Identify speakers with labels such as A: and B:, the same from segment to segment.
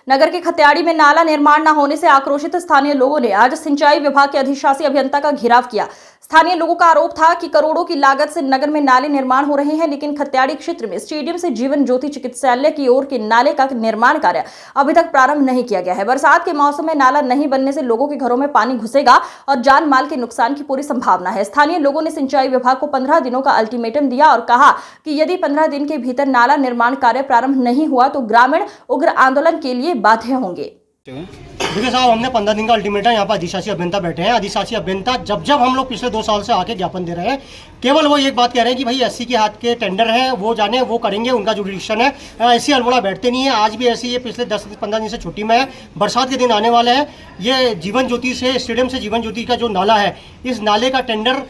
A: नगर के खत्याड़ी में नाला निर्माण न होने से आक्रोशित स्थानीय लोगों ने आज सिंचाई विभाग के अधिशासी अभियंता का घेराव किया। स्थानीय लोगों का आरोप था कि करोड़ों की लागत से नगर में नाले निर्माण हो रहे हैं, लेकिन खत्याड़ी क्षेत्र में स्टेडियम से जीवन ज्योति चिकित्सालय की ओर के नाले का निर्माण कार्य अभी तक प्रारंभ नहीं किया गया है। बरसात के मौसम में नाला नहीं बनने से लोगों के घरों में पानी घुसेगा और जान माल के नुकसान की पूरी संभावना है। स्थानीय लोगों ने सिंचाई विभाग को 15 दिनों का अल्टीमेटम दिया और कहा कि यदि 15 दिन के भीतर नाला निर्माण कार्य प्रारंभ नहीं हुआ तो ग्रामीण उग्र आंदोलन के लिए बाध्य होंगे।
B: देखिए साहब, हमने 15 दिन का अल्टीमेटम यहाँ पर अधिशासी अभियंता बैठे हैं। अधिशासी अभियंता जब हम लोग पिछले 2 साल से आके ज्ञापन दे रहे हैं, केवल वो एक बात कह रहे हैं कि भाई एससी के हाथ के टेंडर हैं, वो जाने वो करेंगे, उनका जुडिक्शन है। ऐसी अल्मोड़ा बैठते नहीं है। आज भी ऐसी ये पिछले 10-15 दिन से छुट्टी में है। बरसात के दिन आने वाले हैं। ये जीवन ज्योति से स्टेडियम से जीवन ज्योति का जो नाला है, इस नाले का टेंडर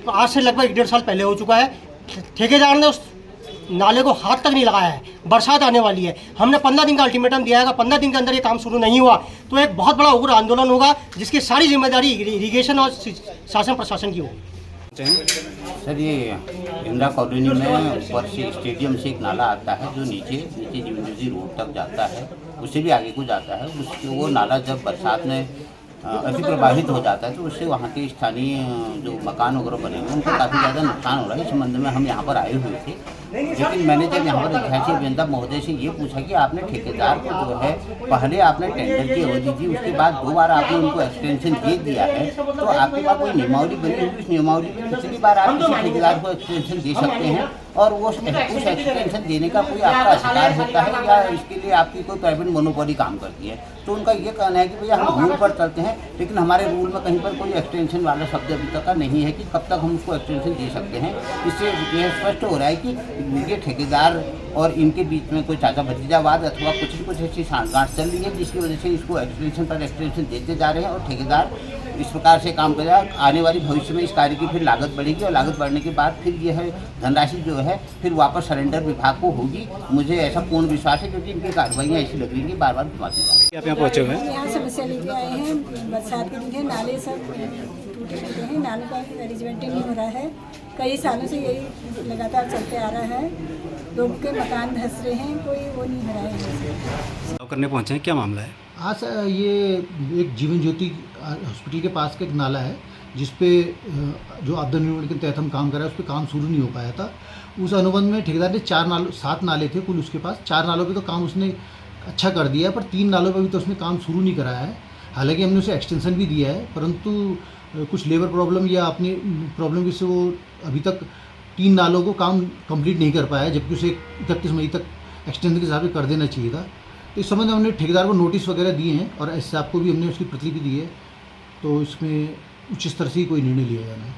B: आज से लगभग 1.5 साल पहले हो चुका है। ठेकेदार ने उस नाले को हाथ तक नहीं लगाया है। बरसात आने वाली है। हमने 15 दिन का अल्टीमेटम दिया है। 15 दिन के अंदर ये काम शुरू नहीं हुआ तो एक बहुत बड़ा उग्र आंदोलन होगा, जिसकी सारी जिम्मेदारी इरिगेशन और शासन प्रशासन की होगी।
C: सर, ये इंदिरा कॉलोनी में ऊपर से स्टेडियम से एक नाला आता है जो नीचे जीवन ज्योति रोड तक जाता है, उससे भी आगे को जाता है। उसके वो नाला जब बरसात में अति प्रभावित हो जाता है तो उससे वहाँ के स्थानीय जो मकान वगैरह बने हुए उनको काफ़ी ज़्यादा नुकसान हो रहा है। इस संबंध में हम यहाँ पर आए हुए थे, लेकिन मैंने जब यहाँ पर अधिशासी अभियंता महोदय से ये पूछा कि आपने ठेकेदार को जो है पहले आपने टेंडर की अवधि दी, उसके बाद 2 बार आपने उनको एक्सटेंशन दे दिया है, तो आपके पास कोई नियमावली बनी हुई, उस नियमावली में पिछली बार आप किसी ठेकेदार को एक्सटेंशन दे सकते हैं और वो उस एक्सटेंशन देने का कोई आपका अधिकार होता है या इसके लिए आपकी कोई प्राइवेट मोनोपोली काम करती है। तो उनका ये कहना है कि भैया हम रूल पर चलते हैं, लेकिन हमारे रूल में कहीं पर कोई एक्सटेंशन वाला शब्द अभी तक का नहीं है कि कब तक हम उसको एक्सटेंशन दे सकते हैं। इससे यह स्पष्ट हो रहा है कि ये ठेकेदार और इनके बीच में कोई चाचा भतीजावाद अथवा कुछ ऐसी सांठगांठ चल रही है, जिसकी वजह से इसको एक्सटेंशन पर एक्सटेंशन देते जा रहे हैं और ठेकेदार इस प्रकार से काम करेगा। आने वाली भविष्य में इस कार्य की फिर लागत बढ़ेगी और लागत बढ़ने के बाद फिर यह धनराशि जो है फिर वापस सरेंडर विभाग को होगी। मुझे ऐसा पूर्ण विश्वास है, क्योंकि इनकी कार्रवाइयाँ ऐसी लग रही हैं कि बार बार घुमाते जा रहे हैं।
D: आप यहाँ पहुँचे हुए हैं?
E: यहाँ समस्या लेके आए हैं। बरसात के दिन है, नाले सब टूटे फूटे हैं, नालों का अरेंजमेंट नहीं हो रहा है। कई सालों से यही लगातार चलते आ रहा है। लोगों के मकान धंस रहे हैं, कोई वो नहीं हो रहा है।
D: करने पहुँचे हैं, क्या मामला है?
F: आज ये एक जीवन ज्योति हॉस्पिटल के पास का एक नाला है, जिस पे जो आपदा निर्माण के तहत हम काम कर रहे हैं, उस पर काम शुरू नहीं हो पाया था। उस अनुबंध में ठेकेदार ने 7 नाले थे कुल उसके पास। 4 नालों पे तो काम उसने अच्छा कर दिया है, पर 3 नालों पे अभी तो उसने काम शुरू नहीं कराया है। हालांकि हमने उसे एक्सटेंशन भी दिया है, परंतु कुछ लेबर प्रॉब्लम या अपनी प्रॉब्लम की से वो अभी तक 3 नालों को काम कंप्लीट नहीं कर पाया है, जबकि उसे 31 मई तक एक्सटेंशन के हिसाब से कर देना चाहिए था। तो इस संबंध में हमने ठेकेदार को नोटिस वगैरह दिए हैं और एस को भी हमने उसकी प्रतिलिपि दी है। तो इसमें उच्च स्तर से ही कोई निर्णय लिया जाना है।